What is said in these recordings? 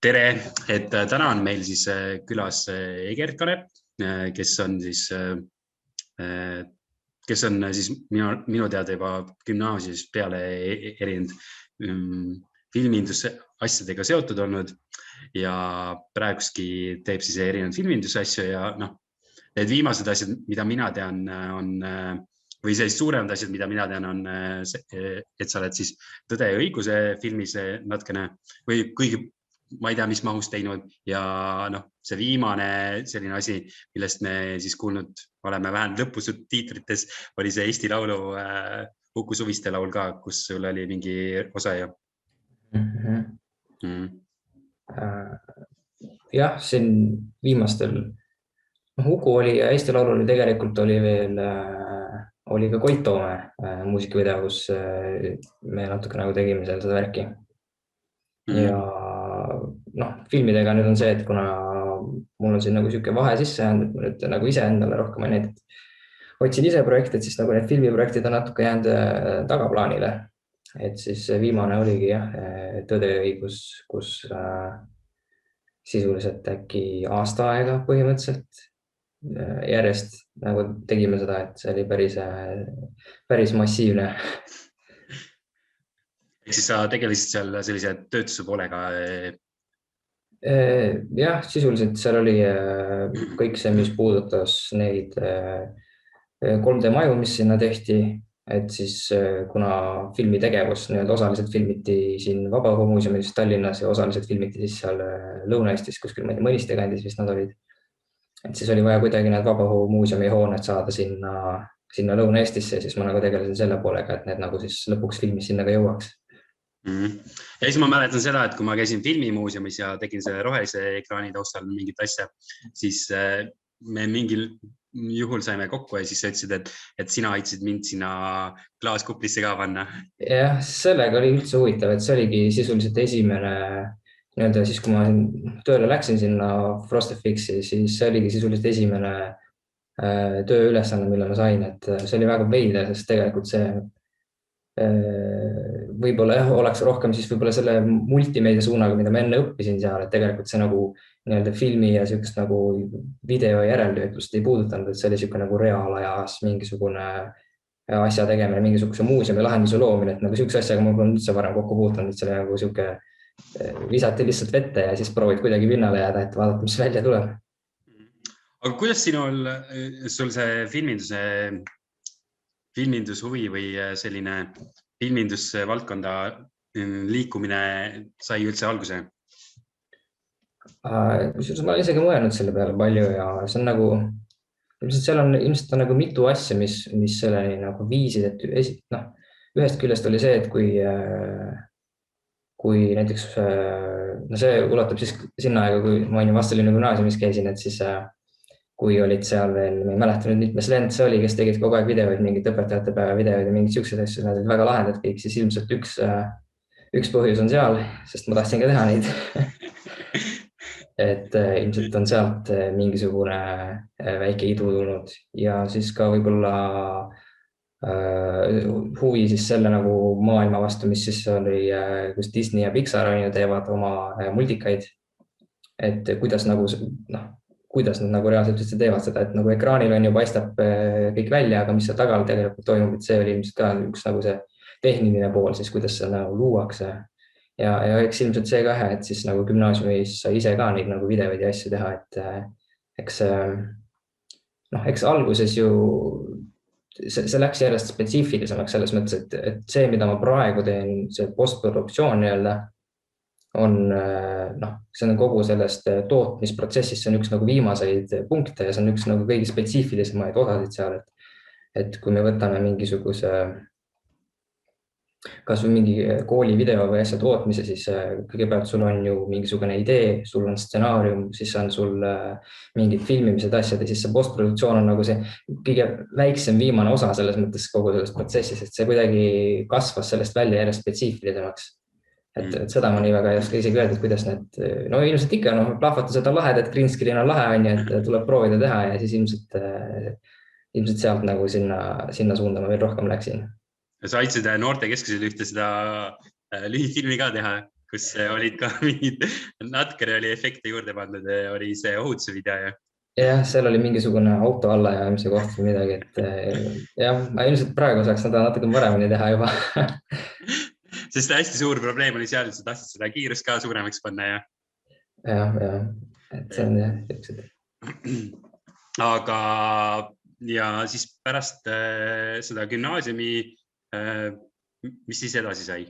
Tere, täna on meil siis külas Egert Kanep, kes on siis, minu teada juba gümnaasiumist peale erinenud filminduse asjadega seotud olnud ja praeguski teeb siis erinenud filminduse asju ja need viimased asjad, mida mina tean, on või sellised suuremad asjad, mida mina tean, on, et sa oled siis Tõde ja õiguse filmis natukene või kuigi ma ei tea, mis mahus teinud ja see viimane selline asi, millest me siis kuulnud oleme vähemalt lõpusubtiitrites, oli see Eesti Laulu Uku Suviste laul ka, kus sul oli mingi osa ja. Jah, siin viimastel Uku oli ja Eesti Laul oli tegelikult oli veel oli ka Koit Toome muusikavideo, kus me natuke nagu tegime seal seda värki. Ja filmidega nüüd on see, et kuna mul on siin nagu siuke vahe sisse jäänud, et ma nüüd nagu ise endale rohkem otsin ise projektid, siis nagu need filmiprojektid on natuke jäänud tagaplaanile. Et siis viimane oligi Tõde ja õigus, kus sisuliselt äkki aasta aega põhimõtteliselt järjest nagu tegime seda, et see oli päris massiivne. Ehk siis sa tegelesid seal sellise töötuse poolega? Jah, sisuliselt seal oli kõik see, mis puudutas neid 3D maju, mis sinna tehti, et siis kuna filmi tegevus osaliselt filmiti siin Vabaõhumuuseumis Tallinnas ja osaliselt filmiti siis seal Lõuna-Eestis kuskil Mõniste kandis, vist nad olid. Et siis oli vaja kuidagi need Vabaõhumuuseumi hooned saada sinna Lõuna-Eestisse ja siis ma nagu tegelesin selle poolega, et need nagu siis lõpuks filmis sinna ka jõuaks. Ja siis ma mäletan seda, et kui ma käisin filmimuuseumis ja tegin selle rohelise ekraani taustal mingit asja, siis me mingil juhul saime kokku ja siis sa ütlesid, et sina aitasid mind sinna klaaskuplisse ka panna. Jah, sellega oli üldse huvitav, et see oligi sisuliselt esimene siis kui ma tööle läksin sinna Frostefixi, siis see oligi sisuliselt esimene tööülesanne, mille ma sain, et see oli väga veide, sest tegelikult see võib-olla oleks rohkem siis võib-olla selle multimeedia suunaga, mida ma enne õppisin seal, et tegelikult see nagu filmi ja sellist nagu video järeltöötlust ei puudutanud, et see oli siuke nagu reaalajas mingisugune asja tegemine, mingisuguse muuseumi lahenduse loomine, et nagu siukse asjaga ma polnud üldse varem kokku puutunud, et see oli nagu siuke visati lihtsalt vette ja siis proovid kuidagi pinnale jääda, et vaadata, mis välja tuleb. Aga kuidas sul see filmindushuvi või selline filmindusvaldkonda liikumine sai üldse alguse? Ma olen isegi mõelnud selle peale palju ja see on nagu, ilmselt on nagu mitu asja, mis selleni nagu viisid, et ühest küljest oli see, et kui näiteks, see ulatub siis sinna aega, kui ma olin Vastseliina gümnaasiumis käisin, et siis kui olid seal veel, ma ei mäleta nüüd mitmes lend see oli, kes tegid kogu aeg videoid, mingid õpetajate päeva videoid ja mingid siuksed asju, nad olid väga lahendad kõik, siis ilmselt üks põhjus on seal, sest ma tahtsin ka teha neid. Et ilmselt on sealt mingisugune väike idu tulnud ja siis ka võib-olla huvi siis selle nagu maailma vastu, mis siis oli, kus Disney ja Pixar teevad oma multikaid, et kuidas nad nagu reaalselt üldse teevad seda, et nagu ekraanil on ju paistab kõik välja, aga mis seal tagal tegelikult toimub, et see oli ilmselt ka üks nagu see tehniline pool, siis kuidas see nagu luuakse. Ja eks ilmselt see ka, et siis nagu gümnaasiumis sai ise ka neid nagu videoid ja asju teha, et eks alguses ju see läks järjest spetsiifilisemaks selles mõttes, et see, mida ma praegu teen, see postproduktsioon on, see on kogu sellest tootmisprotsessist, see on üks nagu viimaseid punkte ja see on üks nagu kõigi spetsiifilisemaid osasid seal, et kui me võtame mingisuguse, kas või mingi kooli video või asja tootmise, siis kõigepealt sul on ju mingisugune idee, sul on stsenaarium, siis on sul mingid filmimised asjad ja siis see postproduktsioon on nagu see kõige väiksem viimane osa selles mõttes kogu selles protsessis, et see kuidagi kasvas sellest välja järjest spetsiifilisemaks. Et seda ma nii väga ei oska isegi öelda, et kuidas need, ilmselt ikka, plahvatused on lahedad, green screen on lahe, et tuleb proovida teha ja siis ilmselt sealt nagu sinna suunda ma veel rohkem läksin. Sa aitasid noortekeskusel ühte seda lühifilmi ka teha? kus olid ka mingid, natukene oli efekte juurde pandud, oli see ohutuse video ja. jah, seal oli mingisugune auto allajäämise koht või midagi, et jah, ma ilmselt praegu saaks seda natuke paremini teha juba. Sest hästi suur probleem oli seal, et sa tahtsid seda kiirust ka suuremaks panna ja. jah, et see on jah, siuksed. Aga ja siis pärast seda gümnaasiumi, mis siis edasi sai?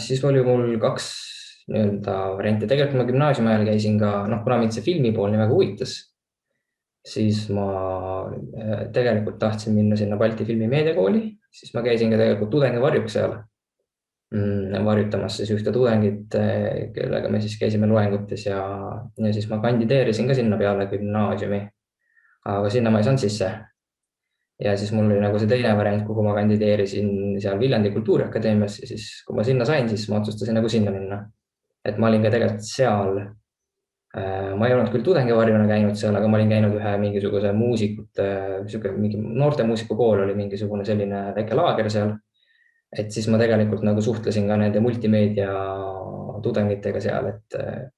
Siis oli mul 2 nii-öelda varianti. Tegelikult ma gümnaasiumi ajal käisin ka, kuna mind see filmi pool nii väga huvitas, siis ma tegelikult tahtsin minna sinna Balti Filmi Meediakooli, siis ma käisin ka tegelikult tudengivarjuks seal varjutamas siis ühte tudengit, kellega me siis käisime loengutes ja siis ma kandideerisin ka sinna peale gümnaasiumi, aga sinna ma ei saanud sisse. Ja siis mul oli nagu see teine variant, kuhu ma kandideerisin seal Viljandi Kultuuriakadeemias ja siis kui ma sinna sain, siis ma otsustasin nagu sinna minna. Et ma olin ka tegelikult seal, ma ei olnud küll tudengivarjuna käinud seal, aga ma olin käinud ühe mingisuguse muusikute, mingi noorte muusikukool oli mingisugune selline väike laager seal. Et siis ma tegelikult nagu suhtlesin ka nende multimeedia tudengitega seal, et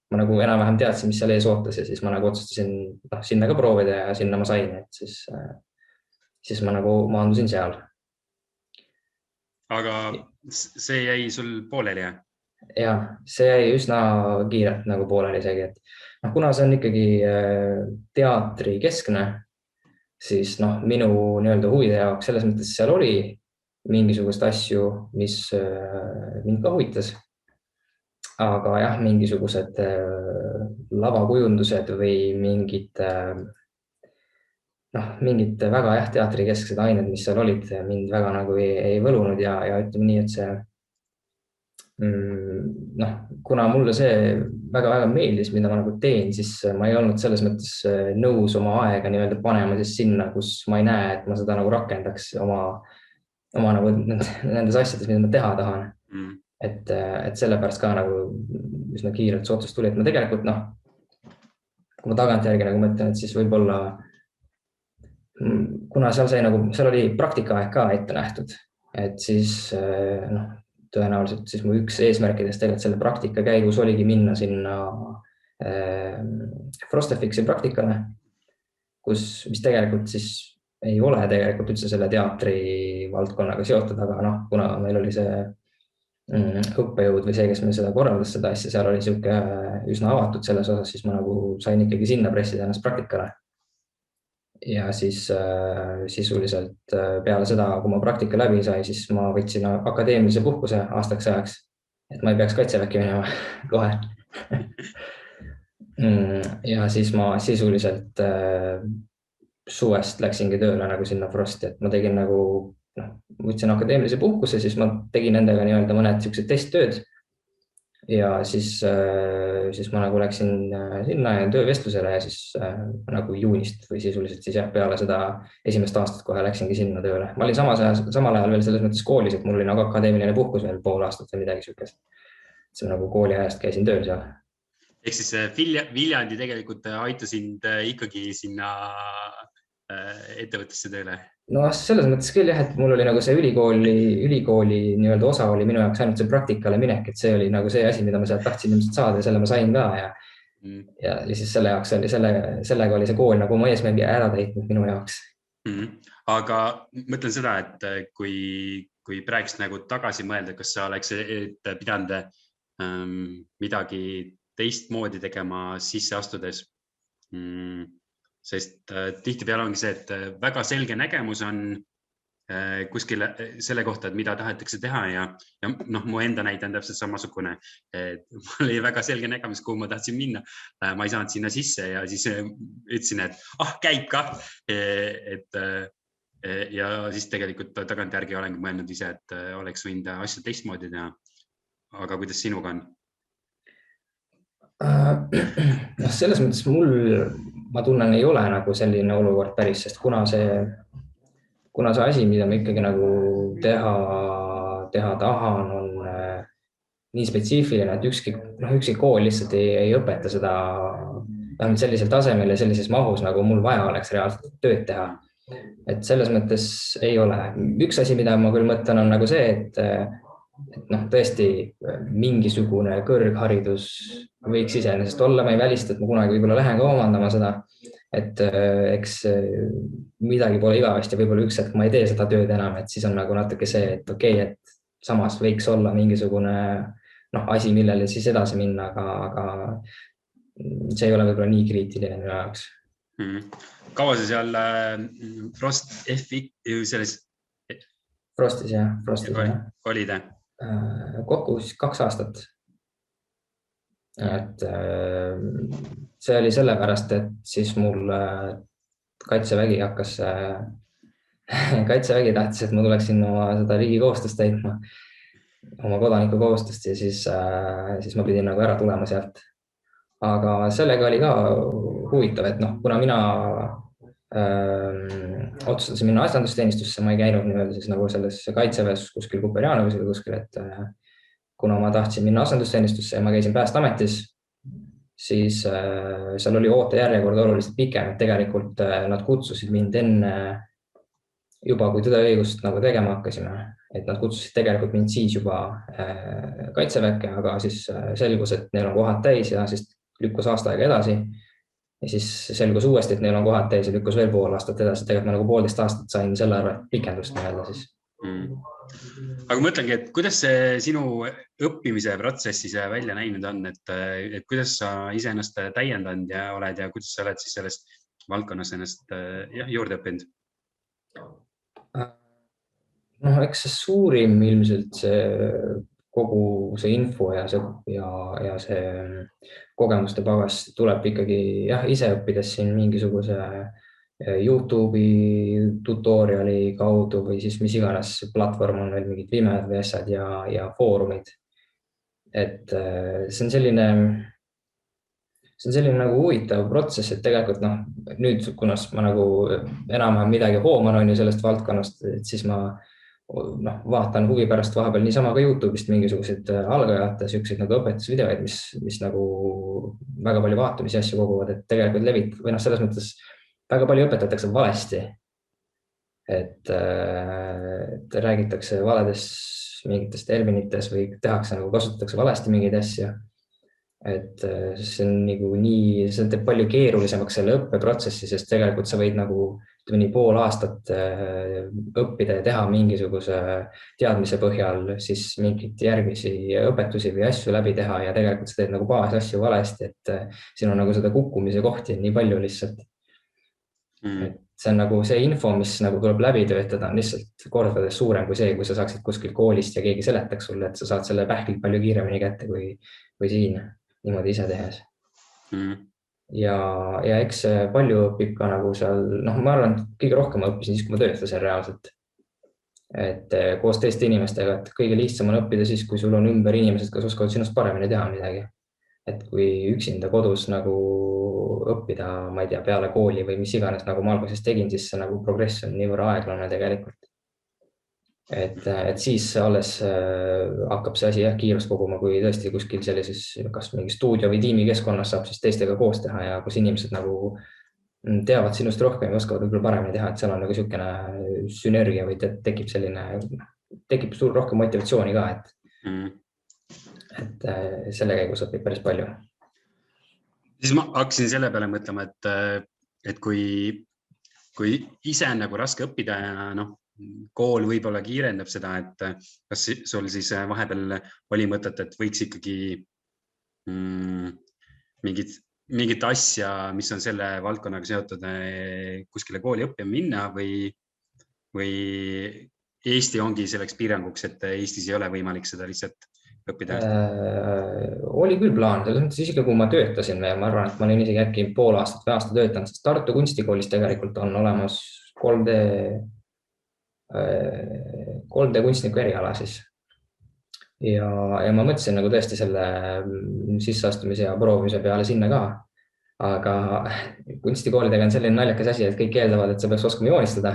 ma nagu enam-vähem teadsin, mis seal ees ootas ja siis ma nagu otsustasin sinna ka proovida ja sinna ma sain, et siis ma nagu maandusin seal. Aga see jäi sul pooleli, jah? Jah, see jäi üsna kiirelt nagu pooleli isegi, et kuna see on ikkagi teatri keskne, siis minu nii-öelda huvide jaoks selles mõttes seal oli mingisugust asju, mis mind ka huvitas. Aga jah, mingisugused lavakujundused või mingid väga teatrikesksed ained, mis seal olid, mind väga nagu ei võlunud ja ütleme nii, et see kuna mulle see väga-väga meeldis, mida ma nagu teen, siis ma ei olnud selles mõttes nõus oma aega nii-öelda panema siis sinna, kus ma ei näe, et ma seda nagu rakendaks oma nagu nendes asjades, mida ma teha tahan. Et sellepärast ka nagu üsna kiirelt see otsus tuli, et ma tegelikult kui ma tagantjärgi nagu mõtlen, et siis võib-olla kuna seal oli praktikaaeg ka ette nähtud, et siis tõenäoliselt siis mu üks eesmärkidest tegelikult selle praktika käigus oligi minna sinna FrostFX-i praktikale, mis tegelikult siis ei ole tegelikult üldse selle teatri valdkonnaga seotud, aga kuna meil oli see õppejõud või see, kes meil seda korraldas, seda asja, seal oli siuke üsna avatud selles osas, siis ma nagu sain ikkagi sinna pressida ennast praktikale. Ja siis sisuliselt peale seda, kui ma praktika läbi sai, siis ma võtsin akadeemilise puhkuse aastaks ajaks, et ma ei peaks kaitseväkke minema kohe. Ja siis ma sisuliselt suvest läksingi tööle nagu sinna Frosti, et ma tegin nagu, võtsin akadeemilise puhkuse, siis ma tegin nendega nii-öelda mõned siuksed testtööd ja siis ma nagu läksin sinna ja töövestlusele ja siis nagu juunist või sisuliselt siis peale seda esimest aastat kohe läksingi sinna tööle. Ma olin samal ajal veel selles mõttes koolis, et mul oli nagu akadeemiline puhkus veel pool aastat või midagi siukest. See nagu kooli ajast käisin tööl seal. Ehk siis Viljandi tegelikult aitasid ikkagi sinna ettevõttesse tööle? No selles mõttes küll jah, et mul oli nagu see ülikooli nii-öelda osa oli minu jaoks ainult see praktikale minek, et see oli nagu see asi, mida ma sealt tahtsin ilmselt saada ja selle ma sain ka ja siis selle jaoks oli, sellega oli see kool nagu oma eesmärgi ära täitnud minu jaoks. Aga mõtlen seda, et kui praegust nagu tagasi mõelda, kas sa oleks pidanud midagi teistmoodi tegema sisse astudes, sest tihtipeale ongi see, et väga selge nägemus on kuskil selle kohta, et mida tahetakse teha ja mu enda näide on täpselt samasugune. Mul oli väga selge nägemus, kuhu ma tahtsin minna. Ma ei saanud sinna sisse ja siis ütlesin, et käib ka. Ja siis tegelikult tagantjärgi olengi mõelnud ise, et oleks võinud asju teistmoodi teha. Aga kuidas sinuga on? Selles mõttes ma tunnen, ei ole nagu selline olukord päris, sest kuna see asi, mida ma ikkagi nagu teha tahan, on nii spetsiifiline, et ükski kool lihtsalt ei õpeta seda vähemalt sellisel tasemel ja sellises mahus, nagu mul vaja oleks reaalselt tööd teha. Et selles mõttes ei ole. Üks asi, mida ma küll mõtlen, on nagu see, et tõesti mingisugune kõrgharidus võiks iseenesest olla, ma ei välista, et ma kunagi võib-olla lähen ka omandama seda, et eks midagi pole igavesti, võib-olla üks hetk ma ei tee seda tööd enam, et siis on nagu natuke see, et okei, et samas võiks olla mingisugune asi, millele siis edasi minna, aga see ei ole võib-olla nii kriitiline minu jaoks. Kaua sa seal Frostis olid? Kokku 2 aastat. Et see oli sellepärast, et siis mul Kaitsevägi tahtis, et ma tuleksin oma seda riigi kohustust täitma, oma kodaniku kohustust ja siis ma pidin nagu ära tulema sealt. Aga sellega oli ka huvitav, et kuna mina otsustasin minna asendusteenistusse, ma ei käinud nii-öelda siis nagu selles Kaitseväes kuskil Kuperjanovis või kuskil, et kuna ma tahtsin minna asendusteenistusse ja ma käisin Päästeametis, siis seal oli ootejärjekord oluliselt pikem, et tegelikult nad kutsusid mind enne juba, kui Tõde ja õigust nagu tegema hakkasime, et nad kutsusid tegelikult mind siis juba Kaitseväkke, aga siis selgus, et neil on kohad täis ja siis lükkus aasta aega edasi. Ja siis selgus uuesti, et neil on kohad täis ja lükkus veel pool aastat edasi. Tegelikult ma nagu 1,5 aastat sain selle arve pikendust nii-öelda siis. Aga mõtlengi, et kuidas see sinu õppimise protsessis välja näinud on, et kuidas sa ise ennast täiendanud ja oled ja kuidas sa oled siis sellest valdkonnas ennast juurde õppinud? Eks see suurim ilmselt see kogu see info ja see kogemuste pagas tuleb ikkagi ise õppides siin mingisuguse YouTube'i tutoriali kaudu või siis mis iganes platvorm on veel mingid Vimed või asjad ja foorumid. Et see on selline nagu huvitav protsess, et tegelikult nüüd, kuna ma nagu enam midagi hooman on ju sellest valdkonnast, et siis ma vaatan huvi pärast vahepeal niisama ka YouTube'ist mingisuguseid algajate siukseid nagu õpetusvideoid, mis nagu väga palju vaatamisi asju koguvad, et tegelikult levib või selles mõttes väga palju õpetatakse valesti. Et räägitakse valedest mingitest terminites või tehakse nagu kasutatakse valesti mingeid asju. Et see on nagu nii, see teeb palju keerulisemaks selle õppeprotsessi, sest tegelikult sa võid nagu nii 0,5 aastat õppida ja teha mingisuguse teadmise põhjal siis mingit järgmisi õpetusi või asju läbi teha ja tegelikult sa teed nagu baas asju valesti, et siin on nagu seda kukkumise kohti nii palju lihtsalt. Et see on nagu see info, mis nagu tuleb läbi töötada, on lihtsalt kordades suurem kui see, kui sa saaksid kuskil koolist ja keegi seletaks sulle, et sa saad selle pähklilt palju kiiremini kätte kui siin niimoodi ise tehes. Ja eks palju õpib ka nagu seal, ma arvan, et kõige rohkem ma õppisin siis, kui ma töötasin reaalselt. Et koos teiste inimestega, et kõige lihtsam on õppida siis, kui sul on ümber inimesed, kes oskavad sinust paremini teha midagi. Et kui üksinda kodus nagu õppida, ma ei tea, peale kooli või mis iganes, nagu ma alguses tegin, siis see nagu progress on niivõrd aeglane tegelikult. Et siis alles hakkab see asi kiirust koguma, kui tõesti kuskil sellises kas mingi stuudio või tiimi keskkonnas saab siis teistega koos teha ja kus inimesed nagu teavad sinust rohkem ja oskavad võib-olla paremini teha, et seal on nagu niisugune sünergia või tekib suur rohkem motivatsiooni ka, et selle käigus õpib päris palju. Siis ma hakkasin selle peale mõtlema, et kui ise on nagu raske õppida ja kool võib-olla kiirendab seda, et kas sul siis vahepeal oli mõtet, et võiks ikkagi mingit asja, mis on selle valdkonnaga seotud, kuskile kooli õppima minna või Eesti ongi selleks piiranguks, et Eestis ei ole võimalik seda lihtsalt õppida? Oli küll plaan, selles mõttes isegi kui ma töötasin, ma arvan, et ma olin isegi äkki 0,5 aastat või aasta töötanud, sest Tartu kunstikoolis tegelikult on olemas 3D kunstniku eriala siis. Ja ma mõtlesin nagu tõesti selle sisseastumise ja proovimise peale sinna ka. Aga kunstikoolidega on selline naljakas asi, et kõik eeldavad, et sa peaks oskama joonistada.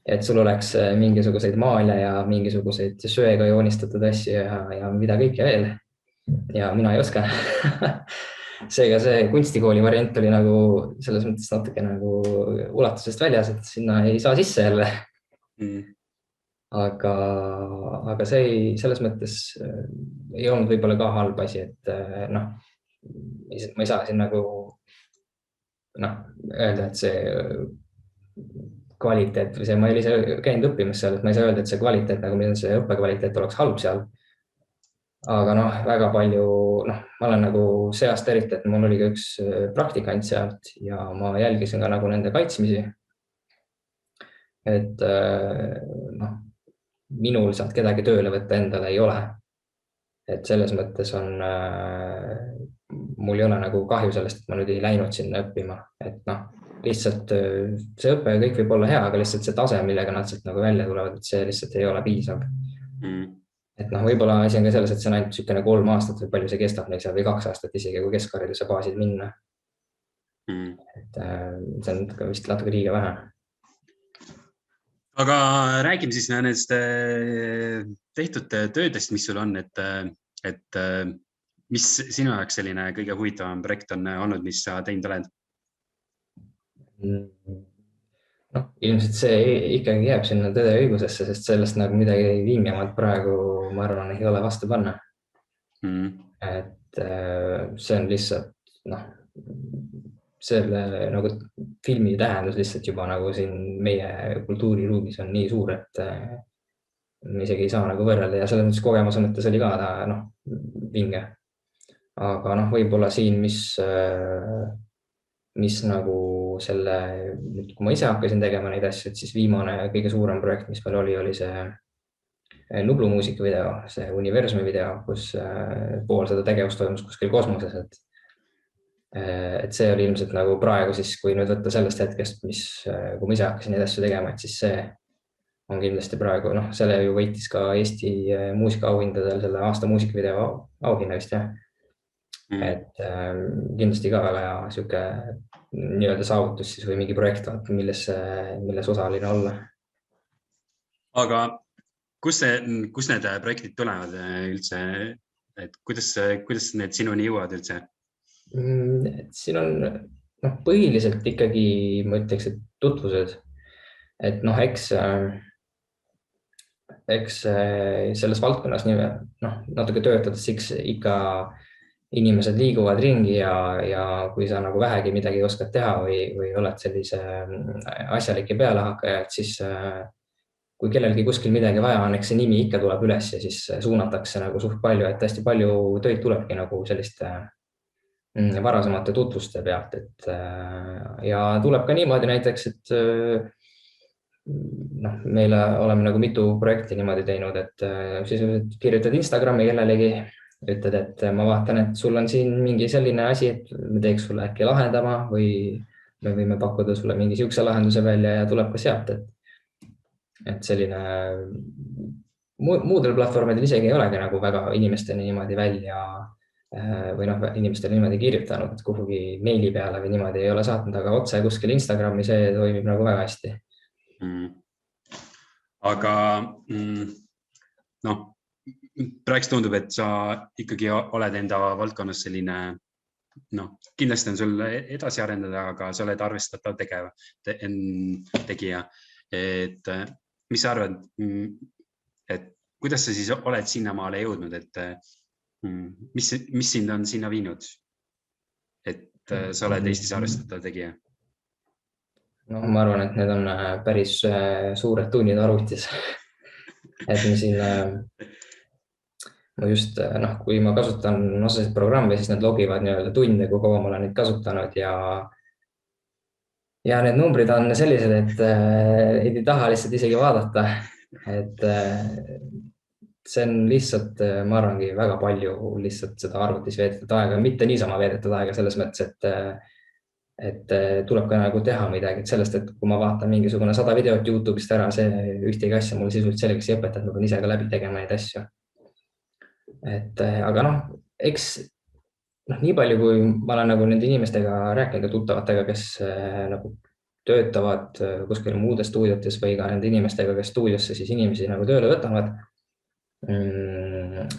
Et sul oleks mingisuguseid maale ja mingisuguseid söega joonistatud asju ja mida kõike veel. Ja mina ei oska. Seega see kunstikooli variant oli nagu selles mõttes natuke nagu ulatusest väljas, et sinna ei saa sisse jälle. aga see selles mõttes ei olnud võib-olla ka halb asi, et noh, ma ei saa siin nagu öelda, et see kvaliteet või see, ma ei ole ise käinud õppimas seal, et ma ei saa öelda, et see kvaliteet nagu see õppekvaliteet oleks halb seal. Aga väga palju, ma olen nagu see aasta eriti, et mul oli ka üks praktikant sealt ja ma jälgisin ka nagu nende kaitsmisi. Et minul sealt kedagi tööle võtta endale ei ole. Et selles mõttes on, mul ei ole nagu kahju sellest, et ma nüüd ei läinud sinna õppima, et lihtsalt see õpe kõik võib olla hea, aga lihtsalt see tase, millega nad sealt nagu välja tulevad, et see lihtsalt ei ole piisav. Et võib-olla asi on ka selles, et see on ainult sükene 3 aastat või palju see kestab neil seal või 2 aastat isegi, kui keskhariduse baasid minna. Et see on vist natuke liiga vähe. Aga räägime siis nendest tehtud töödest, mis sul on, et mis sinu jaoks selline kõige huvitavam projekt on olnud, mis sa teinud oled? Ilmselt see ikkagi jääb sinna tõde õigusesse, sest sellest nagu midagi vingemalt praegu, ma arvan, ei ole vastu panna. Et see on lihtsalt, selle nagu filmi tähendus lihtsalt juba nagu siin meie kultuuriruumis on nii suur, et me isegi ei saa nagu võrrelda ja selles mõttes kogemuse mõttes oli ka ta vinge. Aga võib-olla siin, mis nagu selle, kui ma ise hakkasin tegema neid asju, et siis viimane kõige suurem projekt, mis meil oli see Nublu muusikavideo, see Universumi video, kus pool seda tegevust toimus kuskil kosmoses, et see oli ilmselt nagu praegu siis, kui nüüd võtta sellest hetkest, kui ma ise hakkasin neid asju tegema, et siis see on kindlasti praegu, selle ju võitis ka Eesti muusikaauhindadel selle aasta muusikavideo auhinna vist, jah. Et kindlasti ka väga hea siuke nii-öelda saavutus siis või mingi projekt, milles osaline olla. Aga kus need projektid tulevad üldse? Et kuidas need sinuni jõuavad üldse? Siin on põhiliselt ikkagi, ma ütleks, et tutvused. Et eks selles valdkonnas natuke töötades ikka inimesed liiguvad ringi ja kui sa nagu vähegi midagi oskad teha või oled sellise asjalike pealehakkaja, et siis kui kellelgi kuskil midagi vaja on, eks see nimi ikka tuleb üles ja siis suunatakse nagu suht palju, et hästi palju töid tulebki nagu selliste varasemate tutvuste pealt, ja tuleb ka niimoodi näiteks, et meile oleme nagu mitu projekti niimoodi teinud, et siis kirjutad Instagrami kellelegi, ütled, et ma vaatan, et sul on siin mingi selline asi, et me teeks sulle äkki lahendama või me võime pakkuda sulle mingi siukse lahenduse välja ja tuleb ka sealt, et selline muudel platvormidel isegi ei olegi nagu väga inimesteni niimoodi välja või inimestele niimoodi kirjutanud, et kuhugi meili peale või niimoodi ei ole saatnud, aga otse kuskil Instagrami see toimib nagu väga hästi. Aga praegu tundub, et sa ikkagi oled enda valdkonnas selline, kindlasti on sul edasi arendada, aga sa oled arvestatav tegija. Et mis sa arvad, et kuidas sa siis oled sinnamaale jõudnud, et mis sind on sinna viinud, et sa oled Eestis arvestatav tegija? Ma arvan, et need on päris suured tunnid arvutis. Et me siin ma just, kui ma kasutan osasid programme, siis nad logivad nii-öelda tunde, kui kaua ma olen neid kasutanud ja need numbrid on sellised, et ei taha lihtsalt isegi vaadata, et see on lihtsalt, ma arvangi, väga palju lihtsalt seda arvutis veedetud aega, mitte niisama veedetud aega selles mõttes, et tuleb ka nagu teha midagi, et sellest, et kui ma vaatan mingisugune 100 videot YouTube'ist ära, see ühtegi asja mul sisuliselt selgeks ei õpeta, et ma pean ise ka läbi tegema neid asju. Aga eks nii palju, kui ma olen nagu nende inimestega rääkinud ja tuttavatega, kes nagu töötavad kuskil muudes stuudiotes või ka nende inimestega, kes stuudiosse siis inimesi nagu tööle võtavad,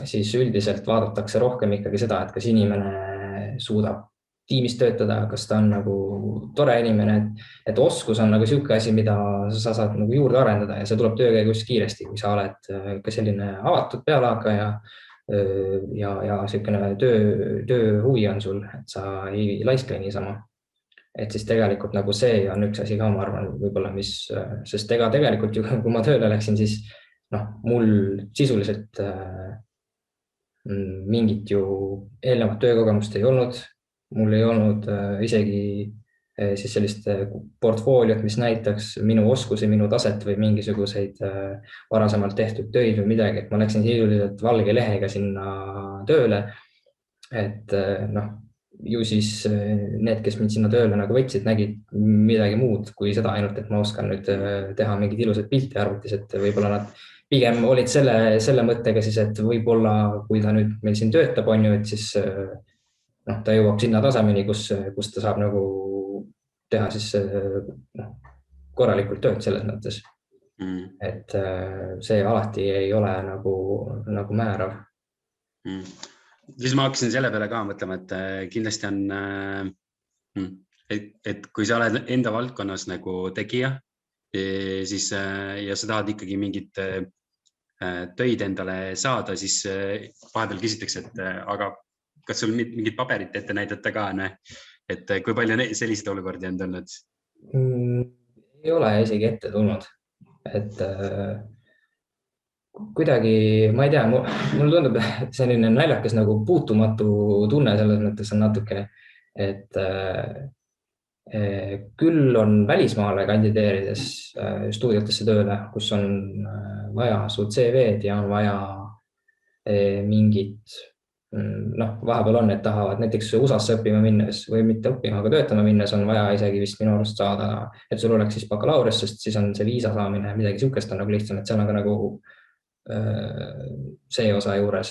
siis üldiselt vaadatakse rohkem ikkagi seda, et kas inimene suudab tiimis töötada, kas ta on nagu tore inimene, et oskus on nagu sihuke asi, mida sa saad nagu juurde arendada ja see tuleb töö käigus kiiresti, kui sa oled ka selline avatud pealehakkaja ja siukene töö huvi on sul, et sa ei laiskle niisama. Et siis tegelikult nagu see on üks asi ka, ma arvan, võib-olla sest ega tegelikult ju, kui ma tööle läksin, siis mul sisuliselt mingit ju eelnevat töökogemust ei olnud. Mul ei olnud isegi siis sellist portfooliot, mis näitaks minu oskusi, minu taset või mingisuguseid varasemalt tehtud töid või midagi, et ma läksin sisuliselt valge lehega sinna tööle. Et ju siis need, kes mind sinna tööle nagu võtsid, nägid midagi muud kui seda ainult, et ma oskan nüüd teha mingid ilusad pilti arvutis, et võib-olla nad pigem olid selle mõttega siis, et võib-olla kui ta nüüd meil siin töötab, on ju, et siis ta jõuab sinna tasemeni, kus ta saab nagu teha siis korralikult tööd selles mõttes. Et see alati ei ole nagu määrav. Siis ma hakkasin selle peale ka mõtlema, et kindlasti on, et kui sa oled enda valdkonnas nagu tegija, siis ja sa tahad ikkagi mingit töid endale saada, siis vahepeal küsitakse, et aga kas sul mingid paberit ette näidata ka, et kui palju selliseid olukordi on tulnud? Ei ole isegi ette tulnud, et kuidagi, ma ei tea, mul tundub selline naljakas nagu puutumatu tunne selles mõttes on natuke, et küll on välismaale kandideerides stuudiotesse tööle, kus on vaja su CV-d ja on vaja mingit, vahepeal on, et tahavad näiteks USA-sse õppima minnes või mitte õppima, aga töötama minnes on vaja isegi vist minu arust saada, et sul oleks siis bakalaureus, sest siis on see viisa saamine, midagi sihukest on nagu lihtsam, et seal on ka nagu see osa juures,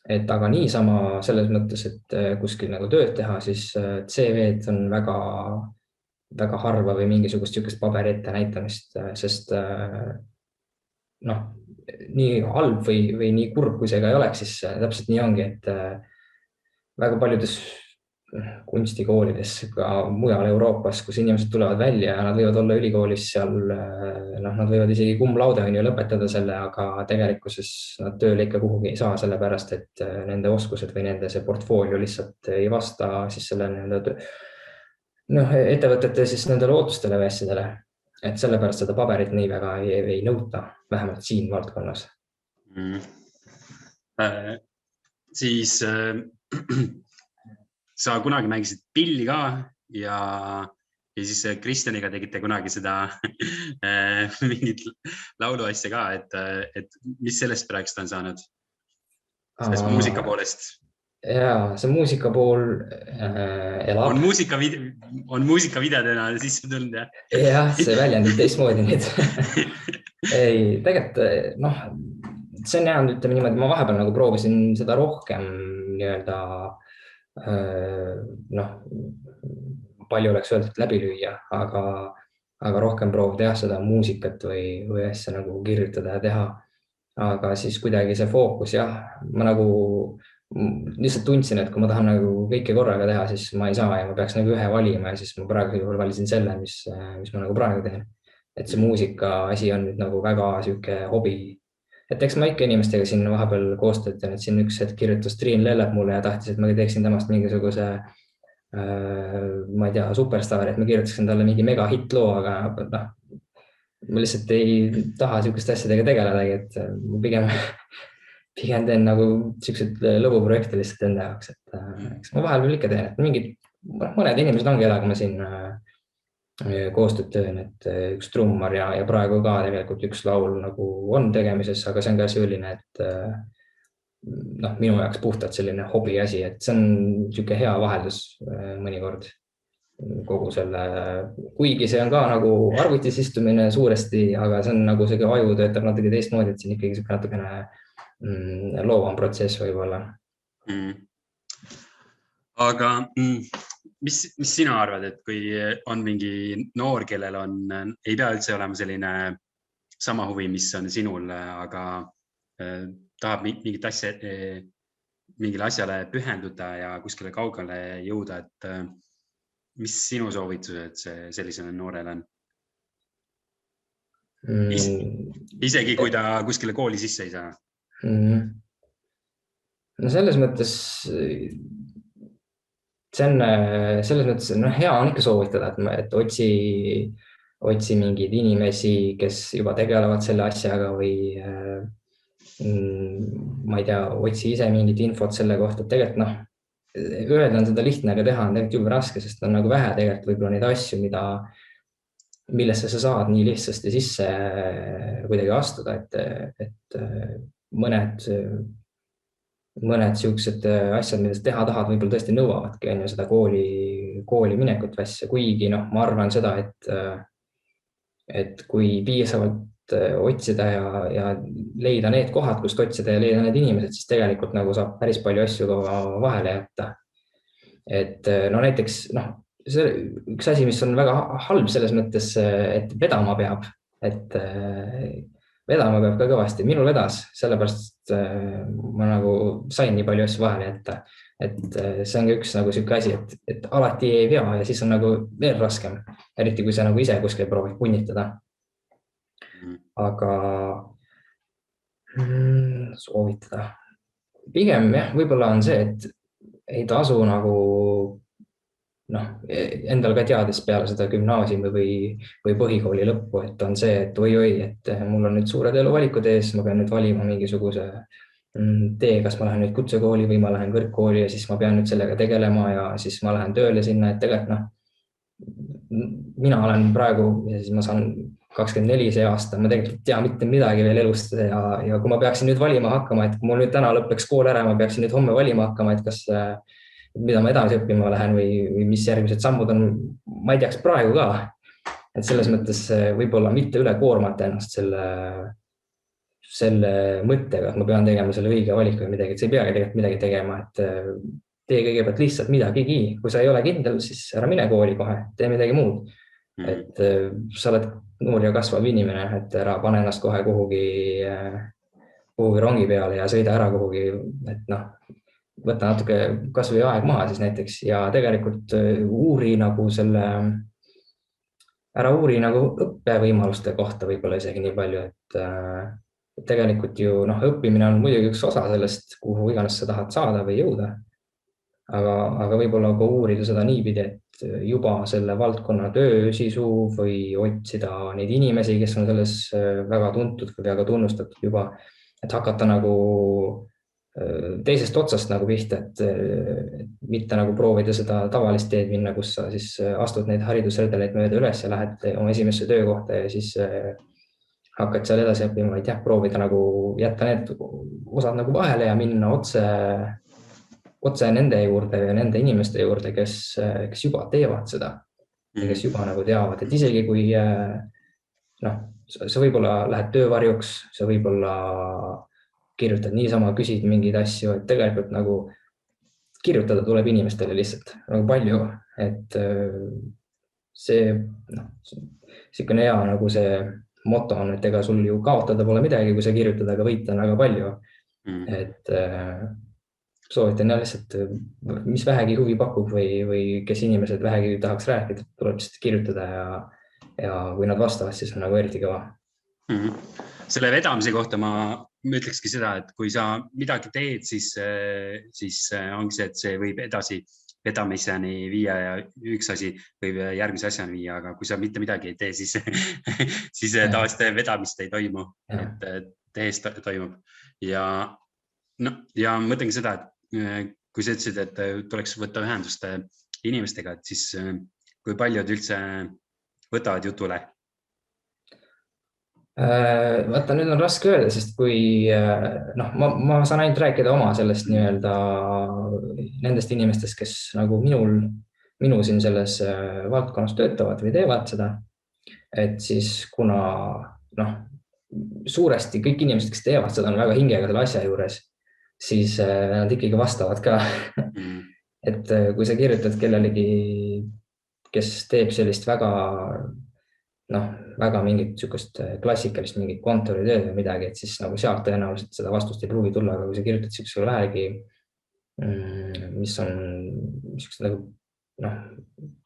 et aga niisama selles mõttes, et kuskil nagu tööd teha, siis CV-d on väga, väga harva või mingisugust sihukest paberi ette näitamist, sest nii halb või nii kurb, kui see ka ei oleks, siis täpselt nii ongi, et väga paljudes kunstikoolides ka mujal Euroopas, kus inimesed tulevad välja ja nad võivad olla ülikoolis seal, nad võivad isegi cum laude on ju lõpetada selle, aga tegelikkuses nad tööle ikka kuhugi ei saa, sellepärast, et nende oskused või nende see portfoolio lihtsalt ei vasta siis selle ettevõtete siis nendele ootustele või asjadele, et sellepärast seda paberit nii väga ei nõuta, vähemalt siin valdkonnas. Siis sa kunagi mängisid pilli ka ja siis Kristjaniga tegite kunagi seda mingit lauluasja ka, et mis sellest praegust on saanud? Sellest muusika poolest? Jaa, see muusika pool elab. On muusikavideodena sisse tulnud, jah? Jah, see väljendib teistmoodi nüüd. Ei, tegelikult, see on jäänud, ütleme niimoodi, ma vahepeal nagu proovisin seda rohkem nii-öelda palju oleks öeldud läbi lüüa, aga rohkem proovida seda muusikat või asja nagu kirjutada ja teha. Aga siis kuidagi see fookus, ma nagu lihtsalt tundsin, et kui ma tahan nagu kõike korraga teha, siis ma ei saa ja ma peaks nagu ühe valima ja siis ma praegu juhul valisin selle, mis ma nagu praegu teen. Et see muusika asi on nüüd nagu väga siuke hobi. Et eks ma ikka inimestega siin vahepeal koostööd teen, et siin üks hetk kirjutas Triin Lellep mulle ja tahtis, et ma teeksin temast mingisuguse, ma ei tea, superstaari, et ma kirjutaksin talle mingi mega hitloo, aga ma lihtsalt ei taha siukest asjadega tegeledagi, et ma pigem teen nagu siuksed lõbuprojekte lihtsalt enda jaoks, et eks ma vahel veel ikka teen, et mõned inimesed ongi elada, kui ma siin koostööd teen, et üks trummar ja praegu ka tegelikult üks laul nagu on tegemises, aga see on ka selline, et minu jaoks puhtalt selline hobi asi, et see on siuke hea vaheldus mõnikord kogu selle, kuigi see on ka nagu arvutis istumine suuresti, aga see on nagu see aju töötab natuke teistmoodi, et see on ikkagi siuke natukene loovam protsess võib-olla. Aga mis sina arvad, et kui on mingi noor, kellel ei pea üldse olema selline sama huvi, mis on sinul, aga tahab mingit asja mingile asjale pühenduda ja kuskile kaugele jõuda, et mis sinu soovitused sellisele noorele on? Isegi kui ta kuskile kooli sisse ei saa. No selles mõttes hea on ikka soovitada, et otsi mingeid inimesi, kes juba tegelevad selle asjaga või ma ei tea, otsi ise mingit infot selle kohta, et tegelikult öelda on seda lihtne, aga teha on tegelikult jube raske, sest on nagu vähe tegelikult võib-olla neid asju, millesse sa saad nii lihtsasti sisse kuidagi astuda, et mõned siuksed asjad, mida sa teha tahad, võib-olla tõesti nõuavadki seda kooli minekut vässe, kuigi ma arvan seda, et kui piisavalt otsida ja leida need kohad, kust otsida ja leida need inimesed, siis tegelikult nagu saab päris palju asju ka vahele jätta. Et näiteks üks asi, mis on väga halb selles mõttes, et vedama peab, et vedama peab ka kõvasti. Minul vedas, sellepärast ma nagu sain nii palju asju vahele jätta. Et see on üks nagu siuke asi, et alati ei vea ja siis on nagu veel raskem. Eriti kui sa nagu ise kuskil proovid punnitada. Aga soovitada. Pigem võib-olla on see, et ei tasu nagu endal ka teades peale seda gümnaasiumi või põhikooli lõppu, et on see, et oi, et mul on nüüd suured eluvalikud ees, ma pean nüüd valima mingisuguse tee, kas ma lähen nüüd kutsekooli või ma lähen kõrgkooli ja siis ma pean nüüd sellega tegelema ja siis ma lähen tööle sinna, et tegelikult mina olen praegu ja siis ma saan 24 see aasta, ma tegelikult ei tea mitte midagi veel elust ja kui ma peaksin nüüd valima hakkama, et kui mul nüüd täna lõpeks kool ära, ma peaksin nüüd homme valima hakkama, et kas mida ma edasi õppima lähen või mis järgmised sammud on, ma ei teaks praegu ka. Et selles mõttes võib-olla mitte üle koormata ennast selle mõttega, et ma pean tegema selle õige valiku või midagi, et sa ei peagi tegelikult midagi tegema, et tee kõigepealt lihtsalt midagigi. Kui sa ei ole kindel, siis ära mine kooli kohe, tee midagi muud. Et sa oled noor ja kasvav inimene, et ära pane ennast kohe kuhugi rongi peale ja sõida ära kuhugi, et võta natuke kas või aeg maha siis näiteks ja tegelikult ära uuri õppevõimaluste kohta võib-olla isegi nii palju, et tegelikult ju õppimine on muidugi üks osa sellest, kuhu iganes sa tahad saada või jõuda. Aga võib-olla ka uurida seda niipidi, et juba selle valdkonna töösisu või otsida neid inimesi, kes on selles väga tuntud või väga tunnustatud juba, et hakata teisest otsast pihta, et mitte proovida seda tavalist teed minna, kus sa siis astud neid haridusredeleid mööda üles ja lähed oma esimesse töökohta ja siis hakkad seal edasi õppima, vaid proovida jätta need osad vahele ja minna otse nende juurde ja nende inimeste juurde, kes juba teevad seda ja kes juba teavad, et isegi kui sa võib-olla lähed töövarjuks, sa võib-olla kirjutad niisama, küsid mingeid asju, et tegelikult kirjutada tuleb inimestele lihtsalt palju, et see selline hea see moto on, et ega sul ju kaotada pole midagi, kui sa kirjutad, aga võita on väga palju. Et soovitan lihtsalt, mis vähegi huvi pakub või kes inimesed vähegi tahaks rääkida, tuleb lihtsalt kirjutada ja kui nad vastavad, siis on eriti kõva. Selle vedamise kohta ma ütlekski seda, et kui sa midagi teed, siis ongi see, et see võib edasi vedamiseni viia ja üks asi võib järgmise asjani viia, aga kui sa mitte midagi ei tee, siis tavaliselt vedamist ei toimu, et tehes toimub. Ja mõtlengi seda, et kui sa ütlesid, et tuleks võtta ühendust inimestega, et siis kui paljud üldse võtavad jutule? Vaata, nüüd on raske öelda, sest kui ma saan ainult rääkida oma sellest nendest inimestest, kes minu siin selles valdkonnas töötavad või teevad seda, et siis kuna suuresti kõik inimesed, kes teevad seda, on väga hingega selle asja juures, siis nad ikkagi vastavad ka. Et kui sa kirjutad kellelegi, kes teeb sellist väga mingit sükust klassikalist mingit kontoritööd või midagi, et siis sealt tõenäoliselt seda vastust ei pruugi tulla, aga kui sa kirjutad süksusele vähegi mis on niisugused nagu noh,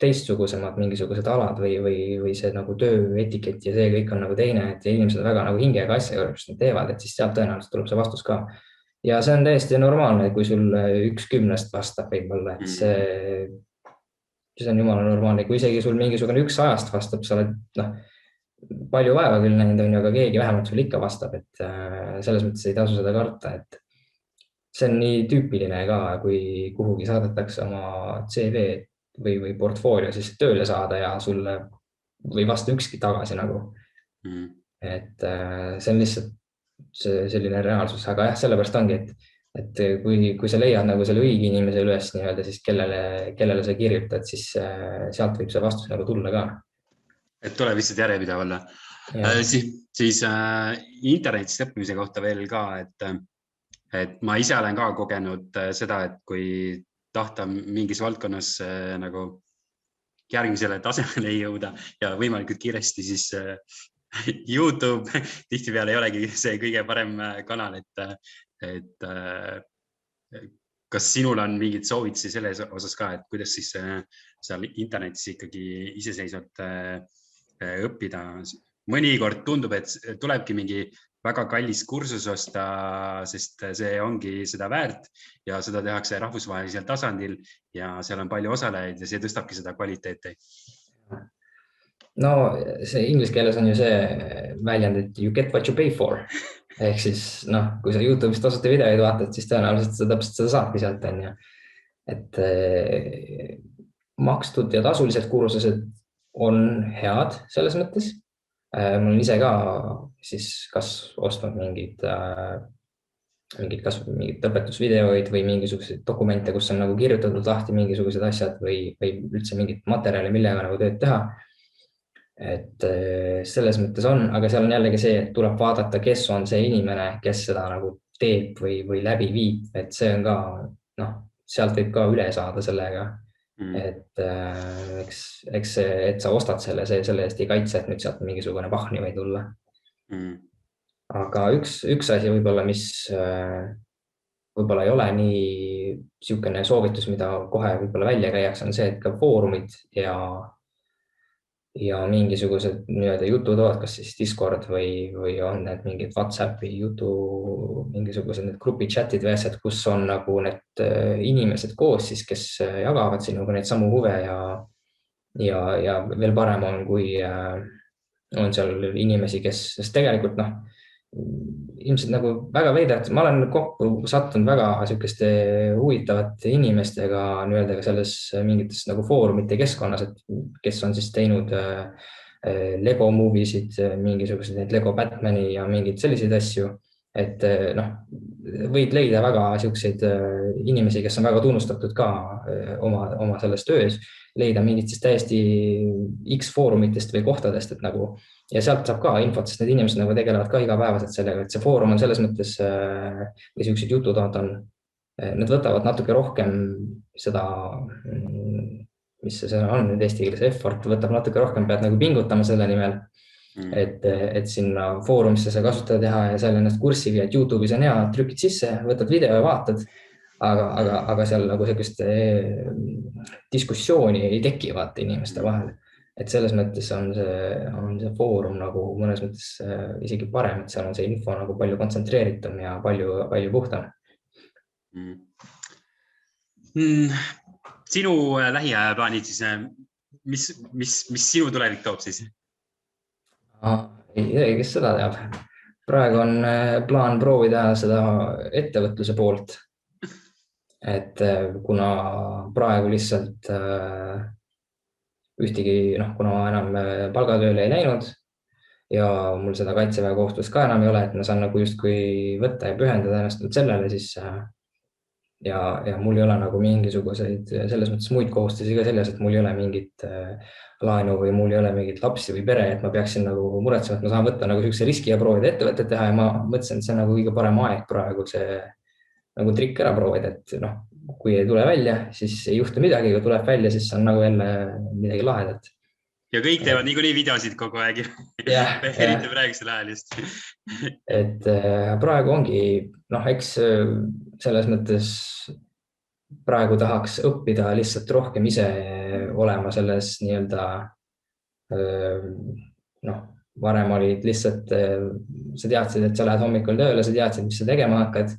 teistsugusemad mingisugused alad või see nagu töö etikett ja see kõik on nagu teine, et inimesed väga nagu hingega asja juures nad teevad, et siis sealt tõenäoliselt tuleb see vastus ka. Ja see on täiesti normaalne, kui sul 1/10 vastab võib-olla, et see on jumala normaalne, kui isegi sul mingisugune 1/100 vastab, sa oled palju vaeva küll näinud, on ju, aga keegi vähemalt sul ikka vastab, et selles mõttes ei tasu seda karta, et see on nii tüüpiline ka, kui kuhugi saadetakse oma CV või portfoolio siis tööle saada ja sulle või vasta ükski tagasi nagu. Et see on lihtsalt selline reaalsus, aga jah, sellepärast ongi, et kui sa leiad nagu selle õige inimese üles nii-öelda, siis kellele sa kirjutad, siis sealt võib see vastus nagu tulla ka. Et tuleb lihtsalt järjepidev olla. Siis internetist õppimise kohta veel ka, et ma ise olen ka kogenud seda, et kui tahta mingis valdkonnas nagu järgmisele tasemele jõuda ja võimalikult kiiresti, siis YouTube tihtipeale ei olegi see kõige parem kanal, et kas sinul on mingid soovitusi selles osas ka, et kuidas siis seal internetis ikkagi iseseisvalt õppida? Mõnikord tundub, et tulebki mingi väga kallis kursus osta, sest see ongi seda väärt ja seda tehakse rahvusvahelisel tasandil ja seal on palju osalejaid ja see tõstabki seda kvaliteeti. No see inglise keeles on ju see väljend, et you get what you pay for. Ehk siis kui sa YouTube'ist tasuta videoid vaatad, siis tõenäoliselt täpselt seda saabki sealt, on ju. Et makstud ja tasulised kursused on head selles mõttes. Mul on ise ka siis kas ostnud mingid õpetusvideoid või mingisuguseid dokumente, kus on nagu kirjutatud lahti mingisugused asjad või üldse mingit materjali, millega nagu tööd teha. Et selles mõttes on, aga seal on jällegi see, et tuleb vaadata, kes on see inimene, kes seda nagu teeb või läbi viib, et see on ka, sealt võib ka üle saada sellega. Et eks see, et sa ostad selle eest ei kaitse, et nüüd sealt mingisugune pahni või tulla. Aga üks asi võib-olla, mis võib-olla ei ole nii siukene soovitus, mida kohe võib-olla välja käiaks, on see, et ka foorumid ja mingisugused nii-öelda jututoad, kas siis Discord või on need mingid WhatsAppi mingisugused need grupi chatid või asjad, kus on nagu need inimesed koos siis, kes jagavad sinuga neid samu huve ja veel parem on, kui on seal inimesi, kes tegelikult ilmselt nagu väga veidrat, ma olen kokku sattunud väga sükeste huvitavate inimestega nii-öelda ka selles mingites nagu foorumite keskkonnas, et kes on siis teinud Lego moviesid, mingisugused need Lego Batmani ja mingeid selliseid asju, et võid leida väga siukseid inimesi, kes on väga tunnustatud ka oma selles töös, leida mingit siis täiesti X foorumitest või kohtadest, et nagu ja sealt saab ka infot, sest need inimesed nagu tegelevad ka igapäevaselt sellega, et see foorum on selles mõttes või siuksed jututoad on, nad võtavad natuke rohkem seda, mis see on nüüd eesti keeles, effort, võtab natuke rohkem, pead nagu pingutama selle nimel, et sinna foorumisse sa kasutada teha ja seal ennast kurssi viia, et YouTube'is on hea, trükid sisse, võtad video ja vaatad, aga seal nagu sellist diskussiooni ei teki vaata inimeste vahel. Et selles mõttes on see foorum nagu mõnes mõttes isegi parem, et seal on see info nagu palju kontsentreeritum ja palju puhtam. Sinu lähiaja plaanid siis, mis sinu tulevik toob siis? Ei tea, kes seda teab. Praegu on plaan proovida seda ettevõtluse poolt. Et kuna praegu lihtsalt ühtegi, kuna ma enam palgatööle ei läinud ja mul seda kaitseväe kohustust ka enam ei ole, et ma saan nagu justkui võtta ja pühendada ennast sellele, siis ja mul ei ole nagu mingisuguseid selles mõttes muid kohustusi ka selles, et mul ei ole mingit laenu või mul ei ole mingit lapsi või pere, et ma peaksin nagu muretsema, et ma saan võtta nagu sellise riski ja proovida ettevõtet teha ja ma mõtlesin, et see on nagu kõige parem aeg praegu see nagu trikk ära proovida, et kui ei tule välja, siis ei juhtu midagi, kui tuleb välja, siis on nagu jälle midagi lahedat. Ja kõik teevad niikuinii videosid kogu aeg. Eriti praegusel ajal just. Et praegu ongi, eks selles mõttes praegu tahaks õppida lihtsalt rohkem ise olema selles nii-öelda noh, varem olid lihtsalt, sa teadsid, et sa lähed hommikul tööle, sa teadsid, mis sa tegema hakkad,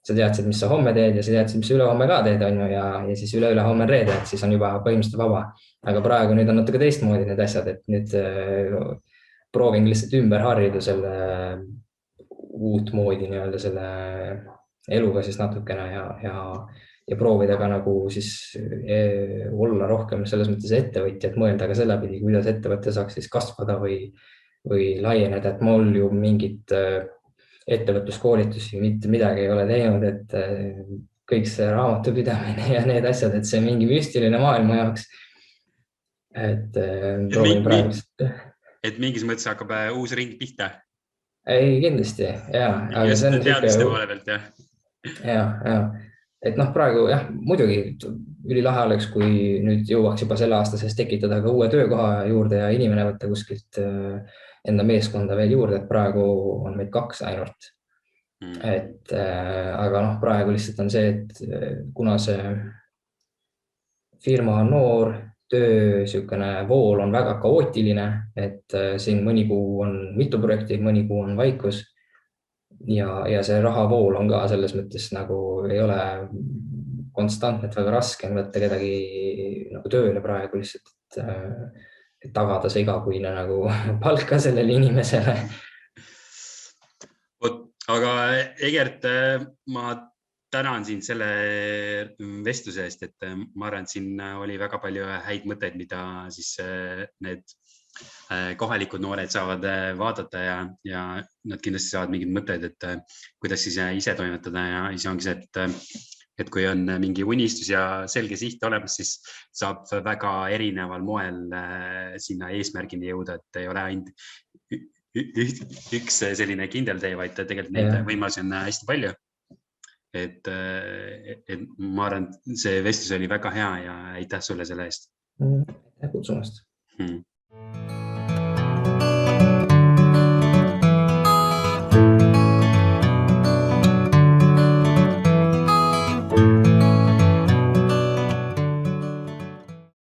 sa teadsid, mis sa homme teed ja sa teadsid, mis ülehomme ka teed, on ju, ja siis üle-ülehomme on reede, et siis on juba põhimõtteliselt vaba. Aga praegu nüüd on natuke teistmoodi need asjad, et nüüd proovin lihtsalt ümber harjuda selle uutmoodi nii-öelda selle eluga siis natukene ja proovida ka nagu siis olla rohkem selles mõttes ettevõtja, et mõelda ka selle pidi, kuidas ettevõte saaks siis kasvada või laieneda, et mul ju mingit ettevõtluskoolitusi mitte midagi ei ole teinud, et kõik see raamatupidamine ja need asjad, et see on mingi müstiline maailma jaoks. Et proovin praegu. Et mingis mõttes hakkab uus ring pihta? Ei, kindlasti, jaa. Just teadmiste poole pealt, jah? Ja. Et noh, praegu jah, muidugi ülilahe oleks, kui nüüd jõuaks juba selle aasta sees tekitada ka uue töökoha juurde ja inimene võtta kuskilt enda meeskonda veel juurde, et praegu on meid 2 ainult. Et aga noh, praegu lihtsalt on see, et kuna see firma on noor, töö sükene vool on väga kaootiline, et siin mõni kuu on mitu projekti, mõni kuu on vaikus. Ja see rahavool on ka selles mõttes nagu ei ole konstantne, et väga raske on võtta kedagi nagu tööle praegu lihtsalt, et tagada see igakuine nagu palka sellele inimesele. Aga Egert, ma tänan sind selle vestluse eest, et ma arvan, et siin oli väga palju häid mõtteid, mida siis need kohalikud noored saavad vaadata ja nad kindlasti saavad mingid mõtted, et kuidas siis ise toimetada ja siis ongi see, et kui on mingi unistus ja selge siht olemas, siis saab väga erineval moel sinna eesmärgini jõuda, et ei ole ainult üks selline kindel tee, vaid tegelikult neid võimalusi on hästi palju. Et ma arvan, see vestlus oli väga hea ja aitäh sulle selle eest. Aitäh kutsumast.